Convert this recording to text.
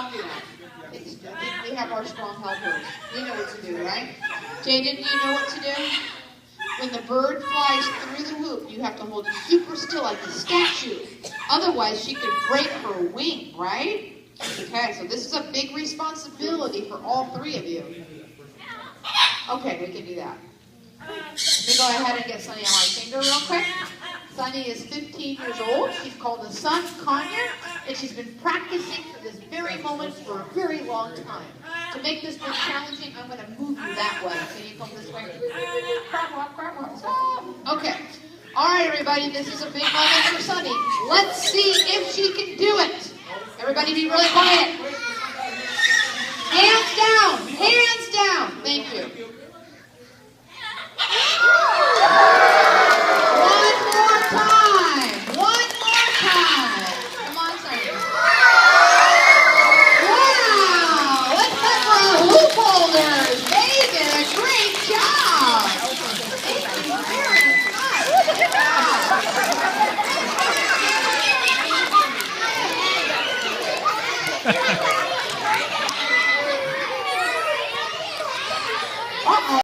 strong enough. I think we have our strong helpers. We know what to do, right? Jaden, do you know what to do? When the bird flies through the hoop, you have to hold it super still like a statue. Otherwise, she could break her wing, right? Okay, so this is a big responsibility for all three of you. Okay, we can do that. Let me go ahead and get Sunny on my finger real quick. Sunny is 15 years old. She's called the Sun Conure, and she's been practicing for this very moment for a very long time. To make this more challenging, I'm going to move you that way. Can you come this way? Okay. All right, everybody. This is a big moment for Sunny. Let's see if she can do it. Everybody be really quiet. Hands down. Hands down. Thank you. One more time. One more time. Come on, Sunny. Wow. Let's clap for our hoop holders. They did a great job. Thank you very much.